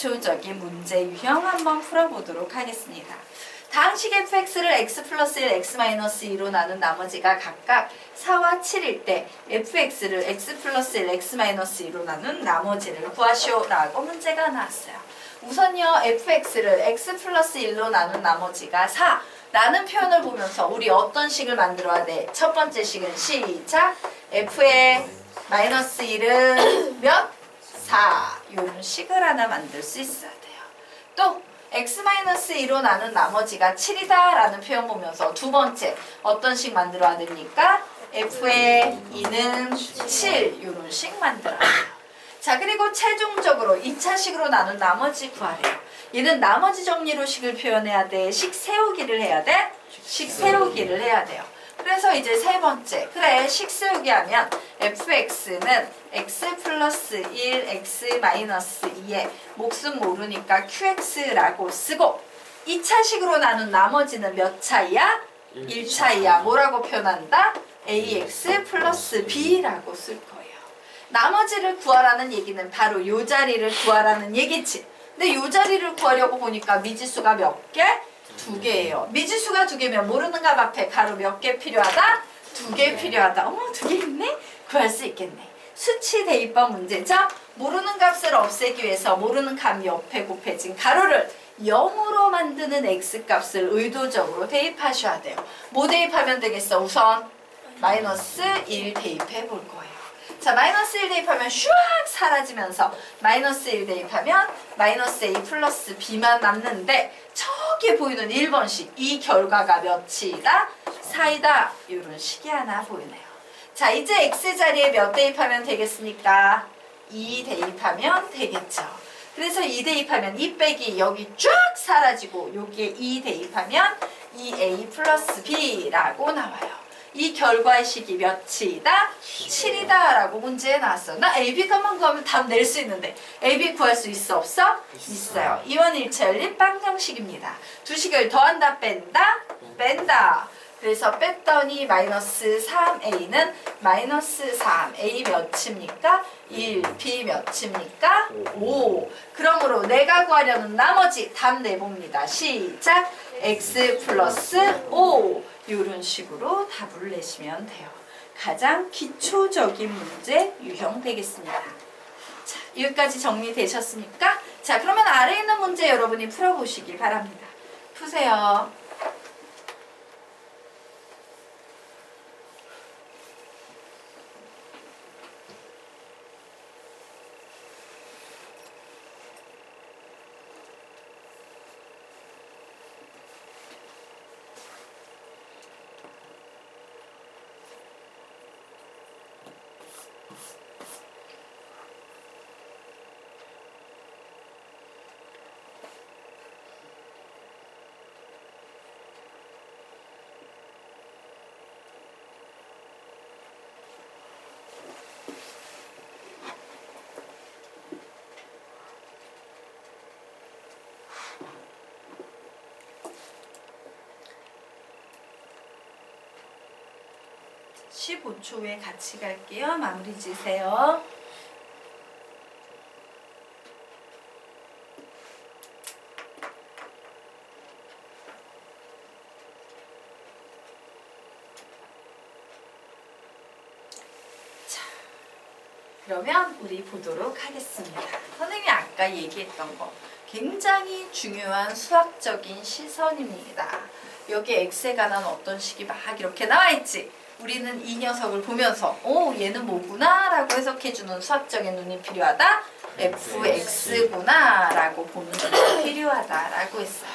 기초적인 문제 유형 한번 풀어보도록 하겠습니다. 다항식 fx를 x 플러스 1, x 마이너스 2로 나눈 나머지가 각각 4와 7일 때 fx를 x 플러스 1, x 마이너스 2로 나눈 나머지를 구하시오라고 문제가 나왔어요. 우선요 fx를 x 플러스 1로 나눈 나머지가 4라는 표현을 보면서 우리 어떤 식을 만들어야 돼? 첫 번째 식은 시작! f의 마이너스 1은 몇? 4 이런 식을 하나 만들 수 있어야 돼요. 또 x-2로 나눈 나머지가 7이다 라는 표현 보면서 두 번째 어떤 식 만들어야 됩니까? f의 2는 7 이런 식 만들어야 돼요. 자, 그리고 최종적으로 2차식으로 나눈 나머지 구하래요. 얘는 나머지 정리로 식을 표현해야 돼? 식 세우기를 해야 돼? 식 세우기를 해야 돼요. 그래서 이제 세 번째, 그래 식 세우기 하면 fx는 x 플러스 1, x 마이너스 2에 몫은 모르니까 qx라고 쓰고 2차식으로 나눈 나머지는 몇 차이야? 1차이야. 뭐라고 표현한다? ax 플러스 b라고 쓸 거예요. 나머지를 구하라는 얘기는 바로 요 자리를 구하라는 얘기지. 근데 요 자리를 구하려고 보니까 미지수가 몇 개? 2개예요. 미지수가 2개면 모르는 값 앞에 가로 몇 개 필요하다? 2개 필요하다. 어머, 2개 있네? 구할 수 있겠네. 수치 대입법 문제죠? 모르는 값을 없애기 위해서 모르는 값 옆에 곱해진 가로를 0으로 만드는 x값을 의도적으로 대입하셔야 돼요. 뭐 대입하면 되겠어? 우선 마이너스 1 대입해 볼 거예요. 자, 마이너스 1 대입하면 슈악 사라지면서 마이너스 1 대입하면 마이너스 a 플러스 b만 남는데 저기 보이는 1번식 이 결과가 몇이다? 4이다. 이런 식이 하나 보이네요. 자, 이제 x자리에 몇 대입하면 되겠습니까? 2 대입하면 되겠죠. 그래서 2 대입하면 2 빼기 여기 쫙 사라지고 여기에 2 대입하면 2a 플러스 b라고 나와요. 이 결과의 식이 몇이다? 7이다 라고 문제에 나왔어. 나 AB 값만 구하면 답 낼 수 있는데 AB 구할 수 있어 없어? 있어요. 이원 일체 열린 방정식입니다. 두 식을 더한다 뺀다? 뺀다. 그래서 뺐더니 마이너스 3a는 마이너스 3. a 몇입니까? 1. b 몇입니까? 5. 그러므로 내가 구하려는 나머지 답 내봅니다. 시작! x 플러스 5. 이런 식으로 답을 내시면 돼요. 가장 기초적인 문제 유형 되겠습니다. 자, 여기까지 정리되셨습니까? 자, 그러면 아래에 있는 문제 여러분이 풀어보시기 바랍니다. 푸세요. 자, 15초 후에 같이 갈게요. 마무리 지세요. 자, 그러면 우리 보도록 하겠습니다. 선생님이 아까 얘기했던 거 굉장히 중요한 수학적인 시선입니다. 여기 x에 관한 어떤 식이 막 이렇게 나와 있지. 우리는 이 녀석을 보면서 오 얘는 뭐구나 라고 해석해주는 수학적인 눈이 필요하다. fx구나 라고 보는 눈이 필요하다 라고 했어요.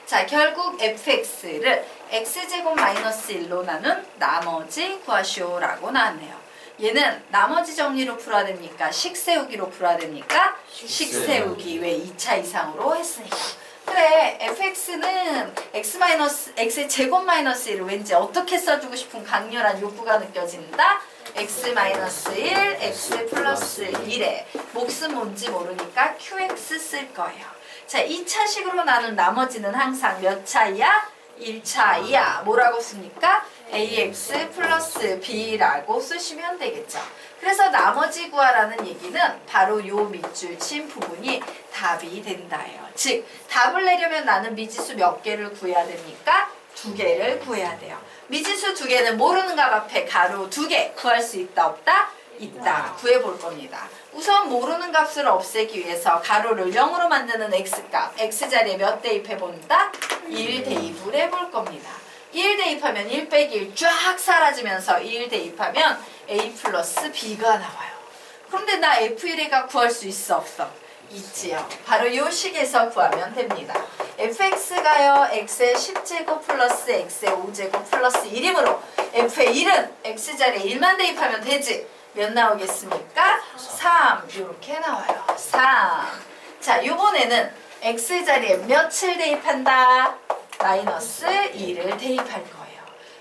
자, 결국 fx를 x제곱 마이너스 1로 나눈 나머지 구하시오 라고 나왔네요. 얘는 나머지 정리로 풀어야 됩니까? 식 세우기로 풀어야 됩니까? 식 세우기. 왜 2차 이상으로 했으니까. 그래, fx는 x의 제곱 마이너스 1을 왠지 어떻게 써주고 싶은 강렬한 욕구가 느껴진다? x-1, x 플러스 1에 몫은 뭔지 모르니까 qx 쓸 거예요. 자, 2차식으로 나눈 나머지는 항상 몇 차이야? 1차이야. 뭐라고 씁니까? ax 플러스 b라고 쓰시면 되겠죠. 그래서 나머지 구하라는 얘기는 바로 요 밑줄 친 부분이 답이 된다예요. 즉 답을 내려면 나는 미지수 몇 개를 구해야 됩니까? 2개를 구해야 돼요. 미지수 2개는 모르는 값 앞에 가로 2개 구할 수 있다 없다? 있다. 구해볼 겁니다. 우선 모르는 값을 없애기 위해서 가로를 0으로 만드는 x값, x자리에 몇 대입해본다? 1 대입을 해볼 겁니다. 1 대입하면 1 빼기 1 쫙 사라지면서 1 대입하면 a 플러스 b가 나와요. 그런데 나 f1가 구할 수 있어 없어? 있지요. 바로 이 식에서 구하면 됩니다. fx가요 x의 10제곱 플러스 x의 5제곱 플러스 1이므로 f의 1은 x자리에 1만 대입하면 되지. 몇 나오겠습니까? 3 이렇게 나와요. 3. 자, 요번에는 x자리에 몇을 대입한다? 마이너스 2를 대입할 거예요.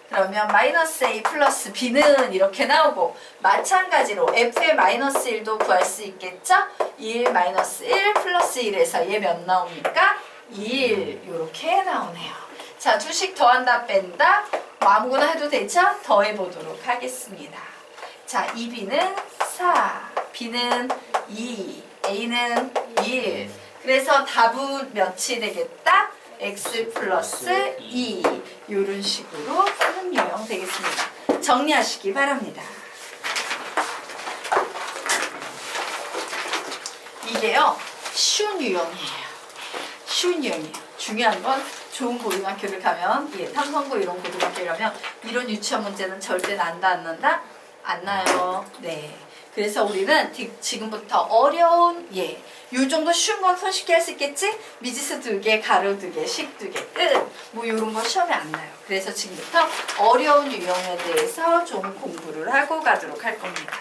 그러면 마이너스 a 플러스 b는 이렇게 나오고 마찬가지로 f의 마이너스 1도 구할 수 있겠죠? 1 마이너스 1 플러스 1에서 얘 몇 나옵니까? 1 이렇게 나오네요. 자, 두식 더한다 뺀다 뭐 아무거나 해도 되죠? 더해보도록 하겠습니다. 자, 2b는 4, b는 2, a는 1. 그래서 답은 몇이 되겠다? x 플러스 2. 이런 식으로 푸는 유형 되겠습니다. 정리하시기 바랍니다. 이게요, 쉬운 유형이에요. 쉬운 유형이에요. 중요한 건 좋은 고등학교를 가면, 탐성고 이런 고등학교에 가면 이런 유치원 문제는 절대 난다 안 난다? 안 나요. 네. 그래서 우리는 지금부터 어려운 요 정도 쉬운 건 손쉽게 할 수 있겠지? 미지수 2개, 가로 2개, 식 2개, 끝. 뭐 요런 거 시험에 안 나요. 그래서 지금부터 어려운 유형에 대해서 좀 공부를 하고 가도록 할 겁니다.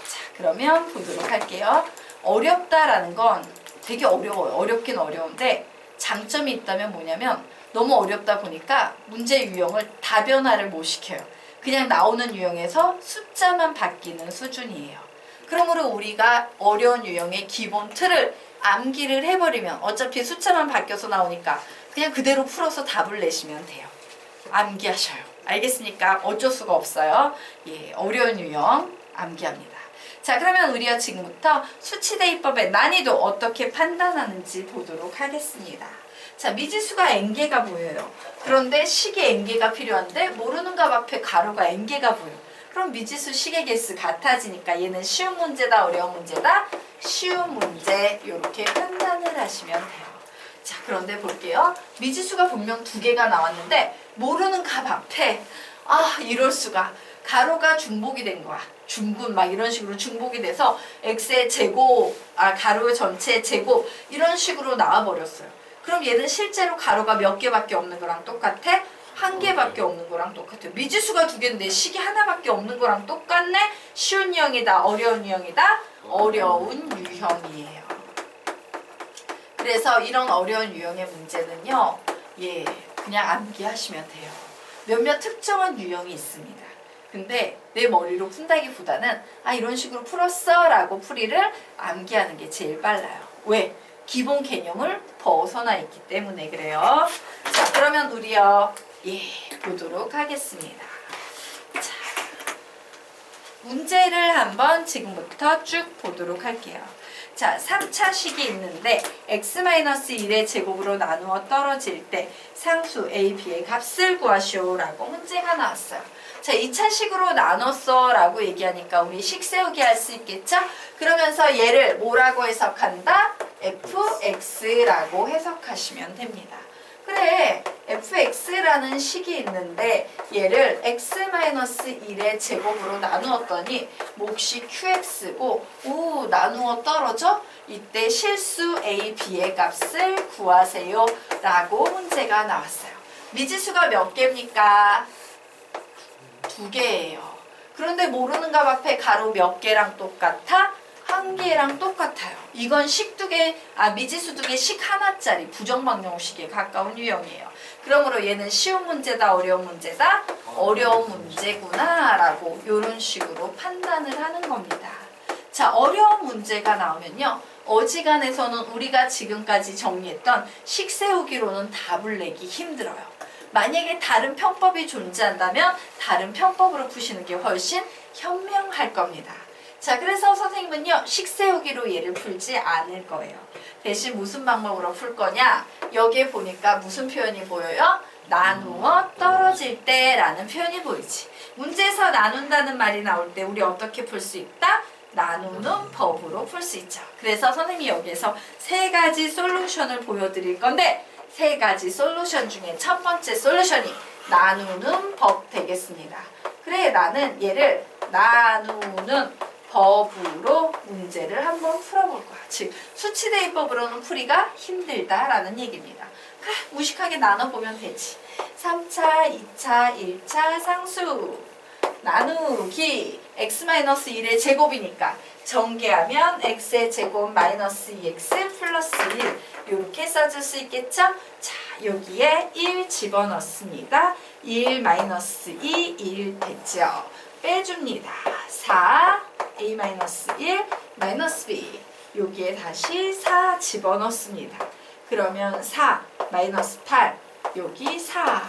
자, 그러면 보도록 할게요. 어렵다라는 건 되게 어려워요. 어렵긴 어려운데 장점이 있다면 뭐냐면 너무 어렵다 보니까 문제 유형을 다변화를 못 시켜요. 그냥 나오는 유형에서 숫자만 바뀌는 수준이에요. 그러므로 우리가 어려운 유형의 기본 틀을 암기를 해버리면 어차피 숫자만 바뀌어서 나오니까 그냥 그대로 풀어서 답을 내시면 돼요. 암기하셔요. 알겠습니까? 어쩔 수가 없어요. 어려운 유형 암기합니다. 자, 그러면 우리가 지금부터 수치대입법의 난이도 어떻게 판단하는지 보도록 하겠습니다. 자, 미지수가 n개가 보여요. 그런데 식이 n개가 필요한데 모르는 값 앞에 가로가 n개가 보여요. 그럼 미지수 식의 개수 같아지니까 얘는 쉬운 문제다, 어려운 문제다? 쉬운 문제 이렇게 판단을 하시면 돼요. 자, 그런데 볼게요. 미지수가 분명 2개가 나왔는데 모르는 값 앞에 이럴 수가. 가로가 중복이 된 거야. 중분 막 이런 식으로 중복이 돼서 x의 제곱, 가로 전체의 제곱 이런 식으로 나와버렸어요. 그럼 얘는 실제로 가로가 몇 개밖에 없는 거랑 똑같아? 1개밖에 없는 거랑 똑같아요. 미지수가 2개인데 식이 하나밖에 없는 거랑 똑같네? 쉬운 유형이다, 어려운 유형이다? 어려운 유형이에요. 그래서 이런 어려운 유형의 문제는요, 그냥 암기하시면 돼요. 몇몇 특정한 유형이 있습니다. 근데 내 머리로 푼다기보다는 이런 식으로 풀었어 라고 풀이를 암기하는 게 제일 빨라요. 왜? 기본 개념을 벗어나 있기 때문에 그래요. 자, 그러면 우리요 보도록 하겠습니다. 자, 문제를 한번 지금부터 쭉 보도록 할게요. 자, 3차 식이 있는데 x-1의 제곱으로 나누어 떨어질 때 상수 a, b의 값을 구하시오 라고 문제가 나왔어요. 자, 2차 식으로 나눴어 라고 얘기하니까 우리 식 세우기 할 수 있겠죠? 그러면서 얘를 뭐라고 해석한다? fx라고 해석하시면 됩니다. 그래, fx라는 식이 있는데 얘를 x-1의 제곱으로 나누었더니 몫이 qx고 나누어 떨어져? 이때 실수 a, b의 값을 구하세요 라고 문제가 나왔어요. 미지수가 몇 개입니까? 2개예요. 그런데 모르는 값 앞에 가로 몇 개랑 똑같아? 1개랑 똑같아요. 이건 식 2개, 미지수 2개 식 하나짜리 부정방정식에 가까운 유형이에요. 그러므로 얘는 쉬운 문제다, 어려운 문제다? 어려운 문제구나 라고 이런 식으로 판단을 하는 겁니다. 자, 어려운 문제가 나오면요, 어지간해서는 우리가 지금까지 정리했던 식 세우기로는 답을 내기 힘들어요. 만약에 다른 편법이 존재한다면 다른 편법으로 푸시는 게 훨씬 현명할 겁니다. 자, 그래서 선생님은요, 식 세우기로 얘를 풀지 않을 거예요. 대신 무슨 방법으로 풀 거냐? 여기에 보니까 무슨 표현이 보여요? 나누어 떨어질 때 라는 표현이 보이지. 문제에서 나눈다는 말이 나올 때 우리 어떻게 풀 수 있다? 나누는 법으로 풀 수 있죠. 그래서 선생님이 여기에서 세 가지 솔루션을 보여드릴 건데, 세 가지 솔루션 중에 첫 번째 솔루션이 나누는 법 되겠습니다. 그래, 나는 얘를 나누는 법으로 문제를 한번 풀어볼 거야. 즉, 수치대입법으로는 풀이가 힘들다라는 얘기입니다. 그래, 무식하게 나눠보면 되지. 3차, 2차, 1차 상수 나누기 x-1의 제곱이니까 전개하면 x의 제곱 마이너스 2x 플러스 1 이렇게 써줄 수 있겠죠? 자, 여기에 1 집어넣습니다. 1 마이너스 2, 1 됐죠? 빼줍니다. 4, a 마이너스 1 마이너스 b 여기에 다시 4 집어넣습니다. 그러면 4 마이너스 8 여기 4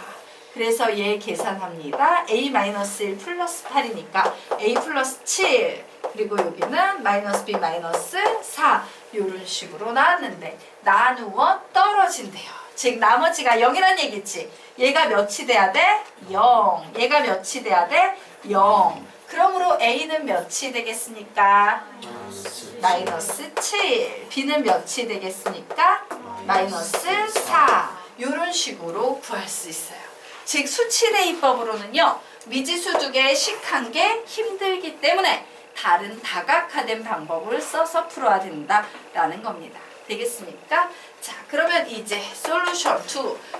그래서 얘 계산합니다. a-1 플러스 8이니까 a 플러스 7 그리고 여기는 마이너스 b 마이너스 4 이런 식으로 나왔는데 나누어 떨어진대요. 즉 나머지가 0이란 얘기지. 얘가 몇이 돼야 돼? 0. 얘가 몇이 돼야 돼? 0. 그러므로 a는 몇이 되겠습니까? 마이너스 7. b는 몇이 되겠습니까? 마이너스 4. 이런 식으로 구할 수 있어요. 즉 수치대입법으로는요. 미지수 두 개, 식 한 개 힘들기 때문에 다른 다각화된 방법을 써서 풀어야 된다라는 겁니다. 되겠습니까? 자, 그러면 이제 솔루션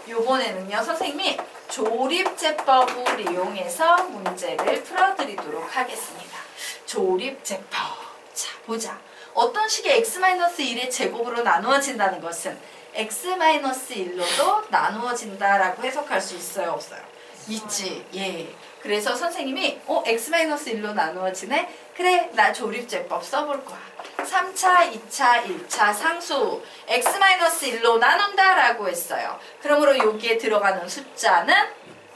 2. 요번에는요. 선생님이 조립제법을 이용해서 문제를 풀어드리도록 하겠습니다. 조립제법. 자, 보자. 어떤 식의 x-1의 제곱으로 나누어진다는 것은 x-1로도 나누어진다라고 해석할 수 있어요, 없어요? 있지. 예. 그래서 선생님이 x-1로 나누어지네? 그래, 나 조립제법 써볼 거야. 3차, 2차, 1차 상수 x-1로 나눈다라고 했어요. 그러므로 여기에 들어가는 숫자는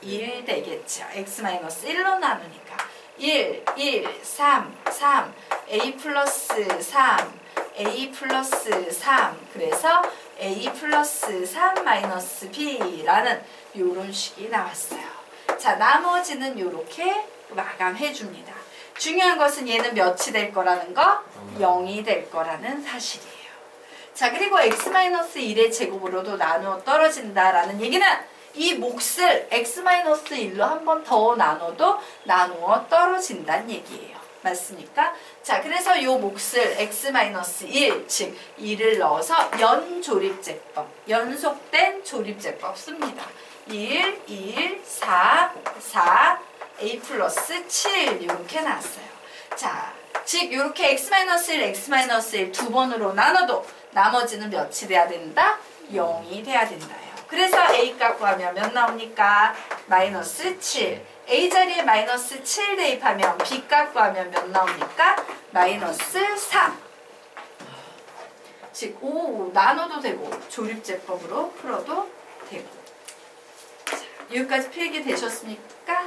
1 되겠죠. x-1로 나누니까 1, 1, 3, 3, a 플러스 3, a 플러스 3 그래서 a 플러스 3 마이너스 b라는 요런 식이 나왔어요. 자, 나머지는 요렇게 마감해 줍니다. 중요한 것은 얘는 몇이 될 거라는 거? 0이 될 거라는 사실이에요. 자, 그리고 x-1의 제곱으로도 나누어 떨어진다라는 얘기는 이 몫을 x-1로 한 번 더 나눠도 나누어 떨어진다는 얘기예요. 맞습니까? 자, 그래서 요 몫을 x-1, 즉 2를 넣어서 연조립제법, 연속된 조립제법 씁니다. 1, 1, 4, 4, a 플러스 7 이렇게 나왔어요. 자, 즉 이렇게 x-1, x-1 두 번으로 나눠도 나머지는 몇이 돼야 된다? 0이 돼야 된다요. 그래서 a 값 구하면 몇 나옵니까? 마이너스 7. a 자리에 마이너스 7 대입하면 b 값 구하면 몇 나옵니까? 마이너스 3. 즉, 나눠도 되고 조립제법으로 풀어도 되고. 자, 여기까지 필기 되셨습니까?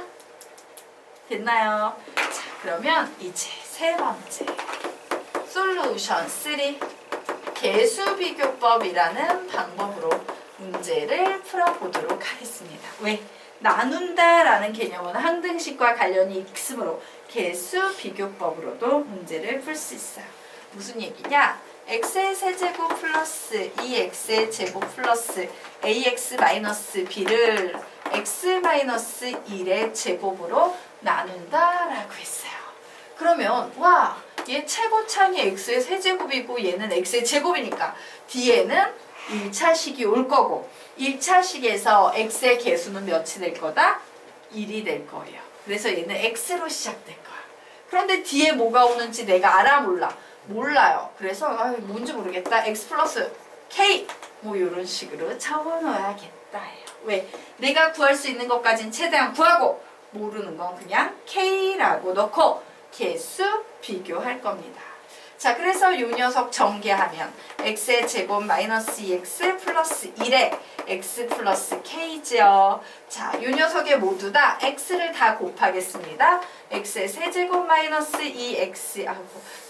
됐나요? 자, 그러면 이제 세 번째 솔루션 3 개수비교법이라는 방법으로 문제를 풀어보도록 하겠습니다. 왜? 나눈다라는 개념은 항등식과 관련이 있으므로 개수비교법으로도 문제를 풀 수 있어요. 무슨 얘기냐? x의 세제곱 플러스 2x의 제곱 플러스 ax 마이너스 b를 x-1의 제곱으로 나눈다라고 했어요. 그러면 와, 얘 최고차이 x의 세제곱이고 얘는 x의 제곱이니까 뒤에는 1차식이 올 거고 1차식에서 x의 개수는 몇이 될 거다? 1이 될 거예요. 그래서 얘는 x로 시작될 거야. 그런데 뒤에 뭐가 오는지 내가 알아 몰라? 몰라요. 그래서 뭔지 모르겠다. x 플러스 k 뭐 이런 식으로 적어놓아야겠다예요. 왜? 내가 구할 수 있는 것까지는 최대한 구하고 모르는 건 그냥 k라고 넣고 개수 비교할 겁니다. 자, 그래서 이 녀석 전개하면 x의 제곱 마이너스 2x 플러스 1에 x 플러스 k죠. 자, 이 녀석에 모두 다 x를 다 곱하겠습니다. x의 세제곱 마이너스 2x,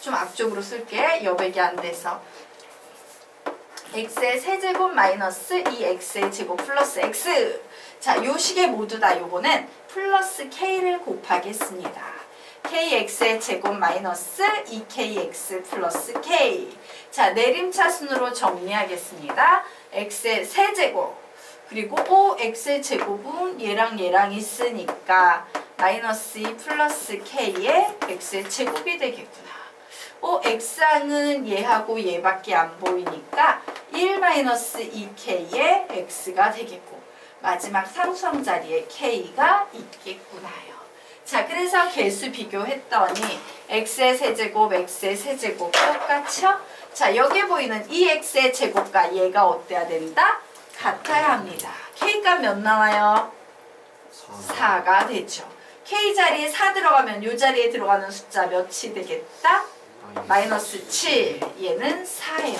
좀 앞쪽으로 쓸게. 여백이 안 돼서. x의 세제곱 마이너스 2x의 제곱 플러스 x. 자, 요 식에 모두 다 요거는 플러스 k를 곱하겠습니다. kx의 제곱 마이너스 2kx 플러스 k. 자, 내림차순으로 정리하겠습니다. x의 세제곱 그리고 x의 제곱은 얘랑 얘랑 있으니까 마이너스 2 플러스 k의 x의 제곱이 되겠구나. x항은 얘하고 얘밖에 안 보이니까 1 마이너스 2k의 x가 되겠고 마지막 상수항 자리에 k가 있겠구나요. 자, 그래서 개수 비교했더니 x의 세제곱, x의 세제곱 똑같죠? 자, 여기에 보이는 이 x의 제곱과 얘가 어때야 된다? 같아야 합니다. k값 몇 나와요? 4가 되죠. k 자리에 4 들어가면 이 자리에 들어가는 숫자 몇이 되겠다? 마이너스 7. 얘는 4예요.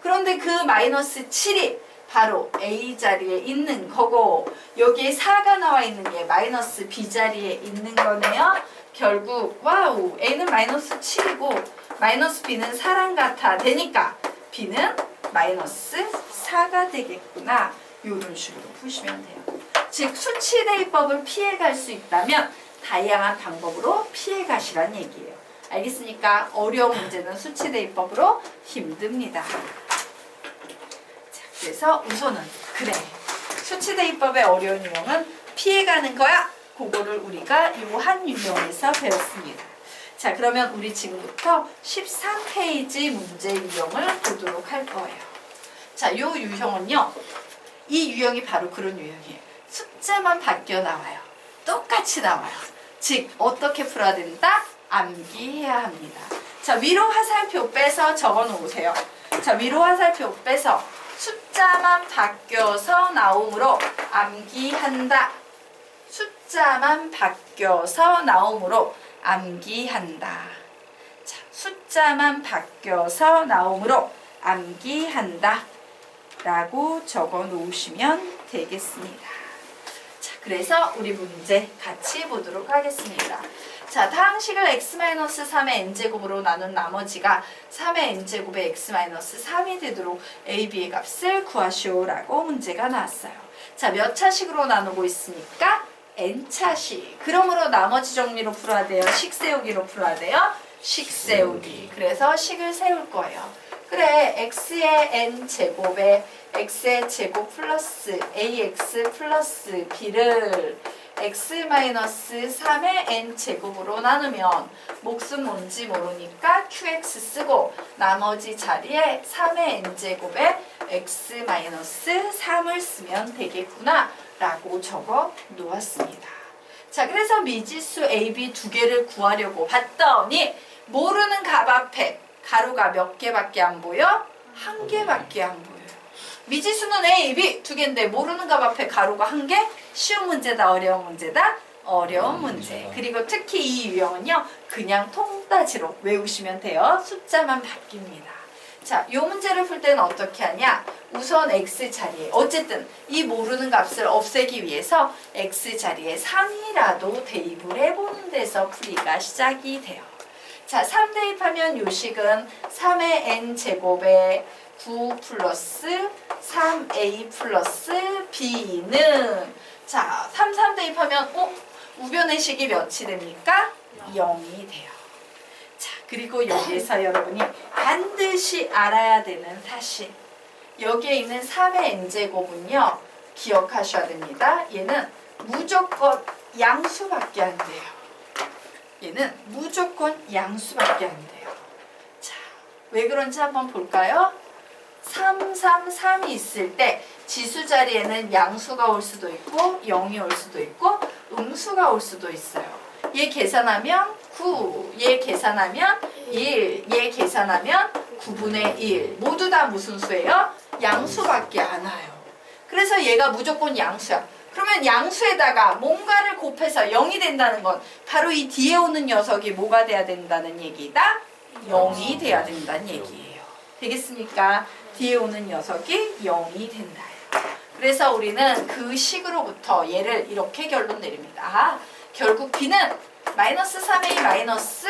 그런데 그 마이너스 7이 바로 A 자리에 있는 거고 여기에 4가 나와 있는 게 마이너스 B 자리에 있는 거네요. 결국 와우, A는 마이너스 7이고 마이너스 B는 4랑 같아 되니까 B는 마이너스 4가 되겠구나. 이런 식으로 푸시면 돼요. 즉 수치대입법을 피해갈 수 있다면 다양한 방법으로 피해가시란 얘기예요. 알겠습니까? 어려운 문제는 수치대입법으로 힘듭니다. 그래서 우선은 그래 수치대입법의 어려운 유형은 피해가는 거야. 그거를 우리가 요 한 유형에서 배웠습니다. 자, 그러면 우리 지금부터 13페이지 문제 유형을 보도록 할 거예요. 자, 요 유형은요. 이 유형이 바로 그런 유형이에요. 숫자만 바뀌어 나와요. 똑같이 나와요. 즉 어떻게 풀어야 된다? 암기해야 합니다. 자, 위로 화살표 빼서 적어 놓으세요. 자, 위로 화살표 빼서 숫자만 바뀌어서 나오므로 암기한다. 숫자만 바뀌어서 나오므로 암기한다. 자, 숫자만 바뀌어서 나오므로 암기한다. 라고 적어 놓으시면 되겠습니다. 자, 그래서 우리 문제 같이 보도록 하겠습니다. 자, 다항식을 x-3의 n제곱으로 나눈 나머지가 3의 n제곱의 x-3이 되도록 a, b의 값을 구하시오라고 문제가 나왔어요. 자, 몇 차식으로 나누고 있습니까? n차식. 그러므로 나머지 정리로 풀어야 돼요? 식 세우기로 풀어야 돼요? 식 세우기. 그래서 식을 세울 거예요. 그래, x의 n제곱에 x의 제곱 플러스 ax 플러스 b를 x-3의 n제곱으로 나누면 몫은 뭔지 모르니까 qx 쓰고 나머지 자리에 3의 n제곱에 x-3을 쓰면 되겠구나 라고 적어 놓았습니다. 자, 그래서 미지수 a, b 두 개를 구하려고 봤더니 모르는 값 앞에 가로가 몇 개밖에 안 보여? 한 개밖에 안 보여요. 미지수는 A, B 두 개인데 모르는 값 앞에 가로가 한 개? 쉬운 문제다, 어려운 문제다? 어려운 문제. 그리고 특히 이 유형은요. 그냥 통따지로 외우시면 돼요. 숫자만 바뀝니다. 자, 이 문제를 풀 때는 어떻게 하냐? 우선 x 자리에 어쨌든 이 모르는 값을 없애기 위해서 x 자리에 3이라도 대입을 해보는 데서 풀이가 시작이 돼요. 자, 3 대입하면 요 식은 3의 n제곱에 9 플러스 3a 플러스 b는 자, 3 대입하면 우변의 식이 몇이 됩니까? 0이 돼요. 자, 그리고 여기에서 여러분이 반드시 알아야 되는 사실. 여기에 있는 3의 n제곱은요. 기억하셔야 됩니다. 얘는 무조건 양수밖에 안 돼요. 얘는 무조건 양수밖에 안 돼요. 자, 왜 그런지 한번 볼까요? 3, 3, 3이 있을 때 지수 자리에는 양수가 올 수도 있고 0이 올 수도 있고 음수가 올 수도 있어요. 얘 계산하면 9, 얘 계산하면 1, 얘 계산하면 9분의 1. 모두 다 무슨 수예요? 양수밖에 안 와요. 그래서 얘가 무조건 양수야. 그러면 양수에다가 뭔가를 곱해서 0이 된다는 건 바로 이 뒤에 오는 녀석이 뭐가 돼야 된다는 얘기다? 0이 돼야 된다는 얘기예요. 되겠습니까? 뒤에 오는 녀석이 0이 된다. 그래서 우리는 그 식으로부터 얘를 이렇게 결론 내립니다. 아, 결국 B는 마이너스 3A 마이너스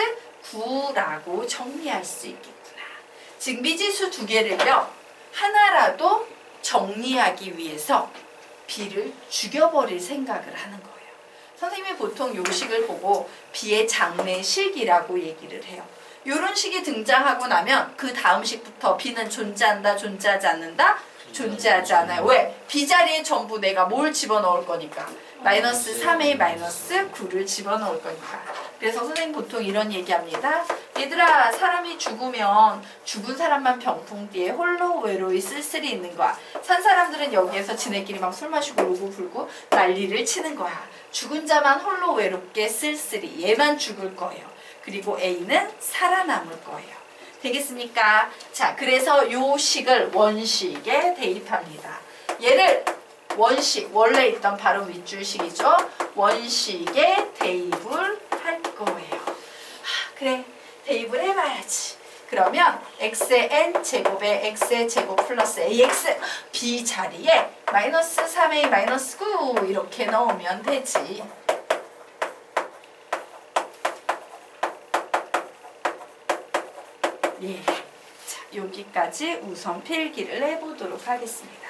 9라고 정리할 수 있겠구나. 즉 미지수 두 개를요. 하나라도 정리하기 위해서 B를 죽여버릴 생각을 하는 거예요. 선생님이 보통 요 식을 보고 B의 장래식이라고 얘기를 해요. 요런 식이 등장하고 나면 그 다음 식부터 B는 존재한다, 존재하지 않는다? 존재하지 않아요. 왜? B 자리에 전부 내가 뭘 집어넣을 거니까. 마이너스 3A 마이너스 9를 집어넣을 거니까. 그래서 선생님 보통 이런 얘기합니다. 얘들아, 사람이 죽으면 죽은 사람만 병풍 뒤에 홀로 외로이 쓸쓸히 있는 거야. 산 사람들은 여기에서 지네끼리 막 술 마시고 로고 불고 난리를 치는 거야. 죽은 자만 홀로 외롭게 쓸쓸히. 얘만 죽을 거예요. 그리고 A는 살아남을 거예요. 되겠습니까? 자, 그래서 요 식을 원식에 대입합니다. 얘를 원식, 원래 있던 바로 밑줄식이죠. 원식에 대입을 할 거예요. 그래, 대입을 해봐야지. 그러면 x의 n 제곱에 x의 제곱 플러스 ax b 자리에 마이너스 3a 마이너스 9 이렇게 넣으면 되지. 예. 자, 여기까지 우선 필기를 해보도록 하겠습니다.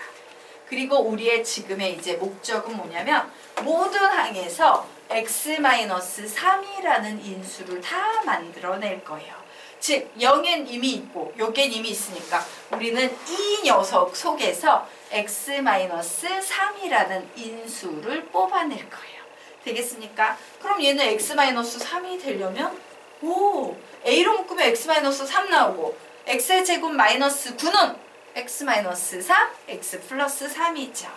그리고 우리의 지금의 이제 목적은 뭐냐면 모든 항에서 x-3이라는 인수를 다 만들어낼 거예요. 즉 0엔 이미 있고 여기엔 이미 있으니까 우리는 이 녀석 속에서 x-3이라는 인수를 뽑아낼 거예요. 되겠습니까? 그럼 얘는 x-3이 되려면 a로 묶으면 x-3 나오고 x의 제곱 마이너스 9는 x-3, x 플러스 3이죠.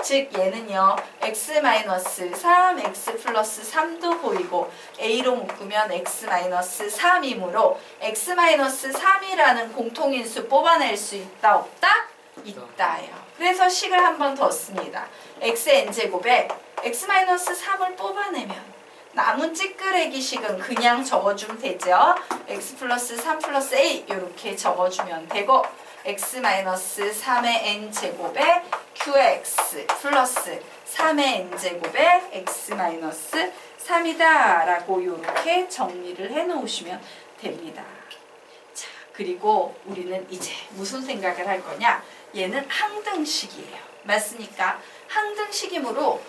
즉 얘는요 x-3, x 플러스 3도 보이고 a로 묶으면 x-3이므로 x-3이라는 공통인수 뽑아낼 수 있다 없다? 있다요. 그래서 식을 한 번 더 씁니다. xn제곱에 x-3을 뽑아내면 남은 찌끄레기식은 그냥 적어주면 되죠. x 플러스 3 플러스 a 이렇게 적어주면 되고 x-3의 n제곱에 qx 플러스 3의 n제곱에 x-3이다 라고 이렇게 정리를 해놓으시면 됩니다. 자, 그리고 우리는 이제 무슨 생각을 할 거냐? 얘는 항등식이에요. 맞습니까? 항등식이므로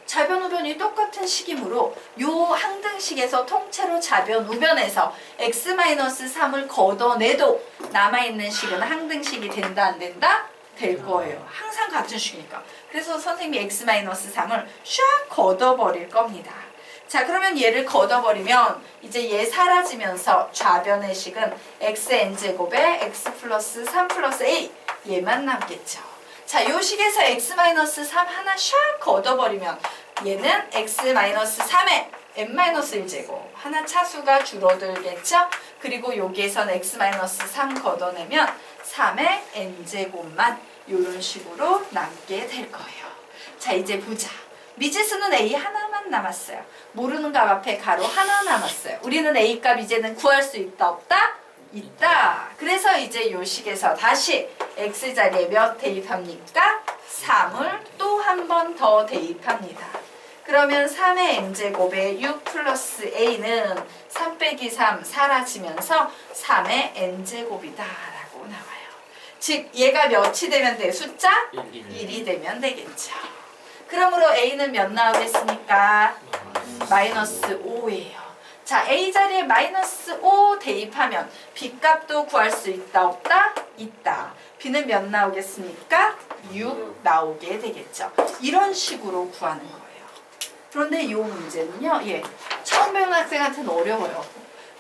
좌변 우변이 똑같은 식이므로 요 항등식에서 통째로 좌변 우변에서 x-3을 걷어내도 남아있는 식은 항등식이 된다 안 된다? 될 거예요. 항상 같은 식이니까. 그래서 선생님이 x-3을 샥 걷어버릴 겁니다. 자, 그러면 얘를 걷어버리면 이제 얘 사라지면서 좌변의 식은 xn제곱에 x 플러스 3 플러스 a 얘만 남겠죠. 자, 요 식에서 x-3 하나 샥 걷어버리면 얘는 x-3에 n-1제곱 하나 차수가 줄어들겠죠? 그리고 여기에서는 x-3 걷어내면 3의 n제곱만 이런 식으로 남게 될 거예요. 자, 이제 보자. 미지수는 a 하나만 남았어요. 모르는 값 앞에 가로 하나 남았어요. 우리는 a 값 이제는 구할 수 있다 없다? 있다. 그래서 이제 요 식에서 다시 x자리에 몇 대입합니까? 3을 또 한 번 더 대입합니다. 그러면 3의 n제곱에 6 플러스 a는 3 빼기 3 사라지면서 3의 n제곱이다 라고 나와요. 즉 얘가 몇이 되면 돼? 숫자? 1이 되면 되겠죠. 그러므로 a는 몇 나오겠습니까? 마이너스 5예요. 자, a 자리에 마이너스 5 대입하면 b 값도 구할 수 있다 없다? 있다. b는 몇 나오겠습니까? 6 나오게 되겠죠. 이런 식으로 구하는 거예요. 그런데 이 문제는요. 처음 배우는 학생한테는 어려워요.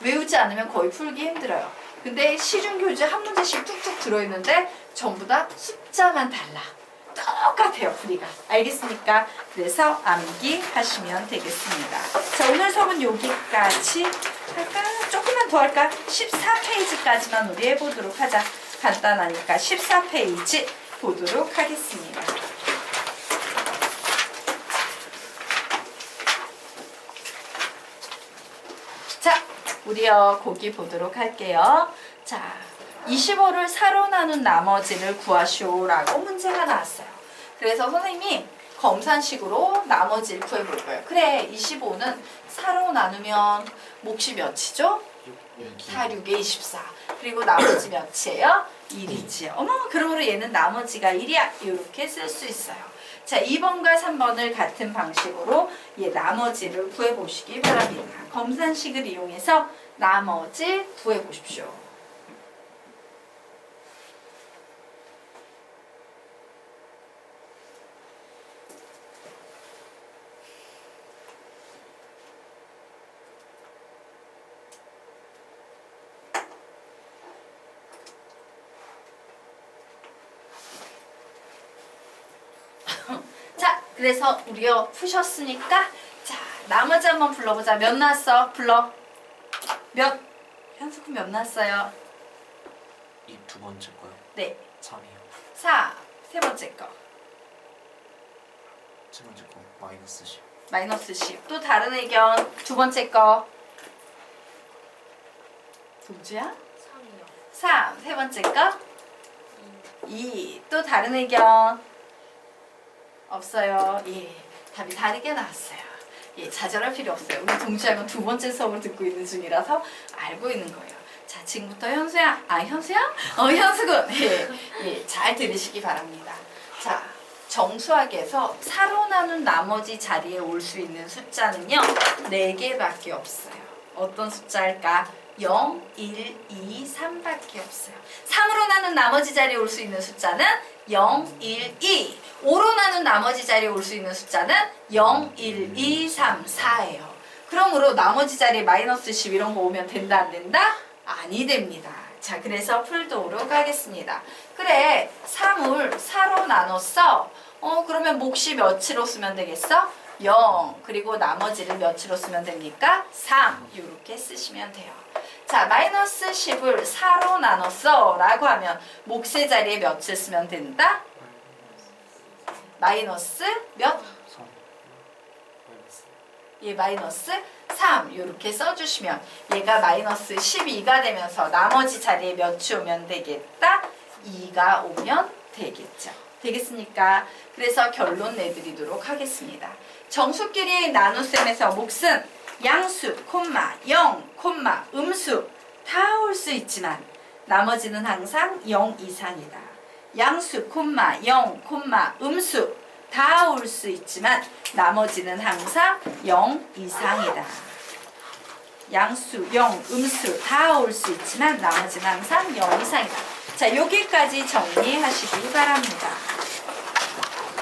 외우지 않으면 거의 풀기 힘들어요. 근데 시중교재 한 문제씩 툭툭 들어있는데 전부 다 숫자만 달라. 똑같아요, 풀이가. 알겠습니까? 그래서 암기하시면 되겠습니다. 자, 오늘 수업은 여기까지 할까? 조금만 더 할까? 14페이지까지만 우리 해보도록 하자. 간단하니까 14페이지 보도록 하겠습니다. 자, 우리요 고기 보도록 할게요. 자, 25를 4로 나눈 나머지를 구하시오라고 문제가 나왔어요. 그래서 선생님이 검산식으로 나머지를 구해볼 거예요. 그래, 25는 4로 나누면 몫이 몇이죠? 4, 6에 24. 그리고 나머지 몇이에요? 1이지요. 어머, 그러므로 얘는 나머지가 1이야. 이렇게 쓸 수 있어요. 자, 2번과 3번을 같은 방식으로 얘 나머지를 구해보시기 바랍니다. 검산식을 이용해서 나머지 구해보십시오. 자, 그래서 우리요 푸셨으니까 자, 나머지 한번 불러보자. 몇 나왔어? 불러. 몇? 현숙은 몇 나왔어요? 이 두 번째 거요? 네. 3이요. 4. 세 번째 거. 세 번째 거 마이너스 10. 마이너스 10. 또 다른 의견. 두 번째 거. 동주야? 3이요. 3. 세 번째 거. 2. 또 다른 의견. 없어요. 예. 답이 다르게 나왔어요. 예, 좌절할 필요 없어요. 우리 동주양은 두 번째 수업을 듣고 있는 중이라서 알고 있는 거예요. 자, 지금부터 현수야. 현수야? 현수군. 예, 예, 잘 들으시기 바랍니다. 자, 정수학에서 4로 나눈 나머지 자리에 올 수 있는 숫자는요, 4개밖에 없어요. 어떤 숫자일까? 0, 1, 2, 3밖에 없어요. 3으로 나눈 나머지 자리에 올 수 있는 숫자는 0, 1, 2. 5로 나눈 나머지 자리에 올 수 있는 숫자는 0, 1, 2, 3, 4예요. 그러므로 나머지 자리에 마이너스 10 이런 거 오면 된다 안 된다? 아니 됩니다. 자, 그래서 풀도록 하겠습니다. 그래, 3을 4로 나눴어. 그러면 몫이 몇으로 쓰면 되겠어? 0. 그리고 나머지를 몇으로 쓰면 됩니까? 3. 이렇게 쓰시면 돼요. 자, 마이너스 10을 4로 나눴어 라고 하면 몫의 자리에 몇을 쓰면 된다? 마이너스 몇? 3. 마이너스. 예, 마이너스 3 이렇게 써주시면 얘가 마이너스 12가 되면서 나머지 자리에 몇이 오면 되겠다? 2가 오면 되겠죠. 되겠습니까? 그래서 결론 내드리도록 하겠습니다. 정수끼리 나눗셈에서 몫은 양수, 콤마, 0, 콤마, 음수 다 올 수 있지만 나머지는 항상 0 이상이다. 양수, 콤마, 0, 콤마, 음수 다 올 수 있지만 나머지는 항상 0 이상이다. 양수, 0, 음수 다 올 수 있지만 나머지는 항상 0 이상이다. 자, 여기까지 정리하시기 바랍니다.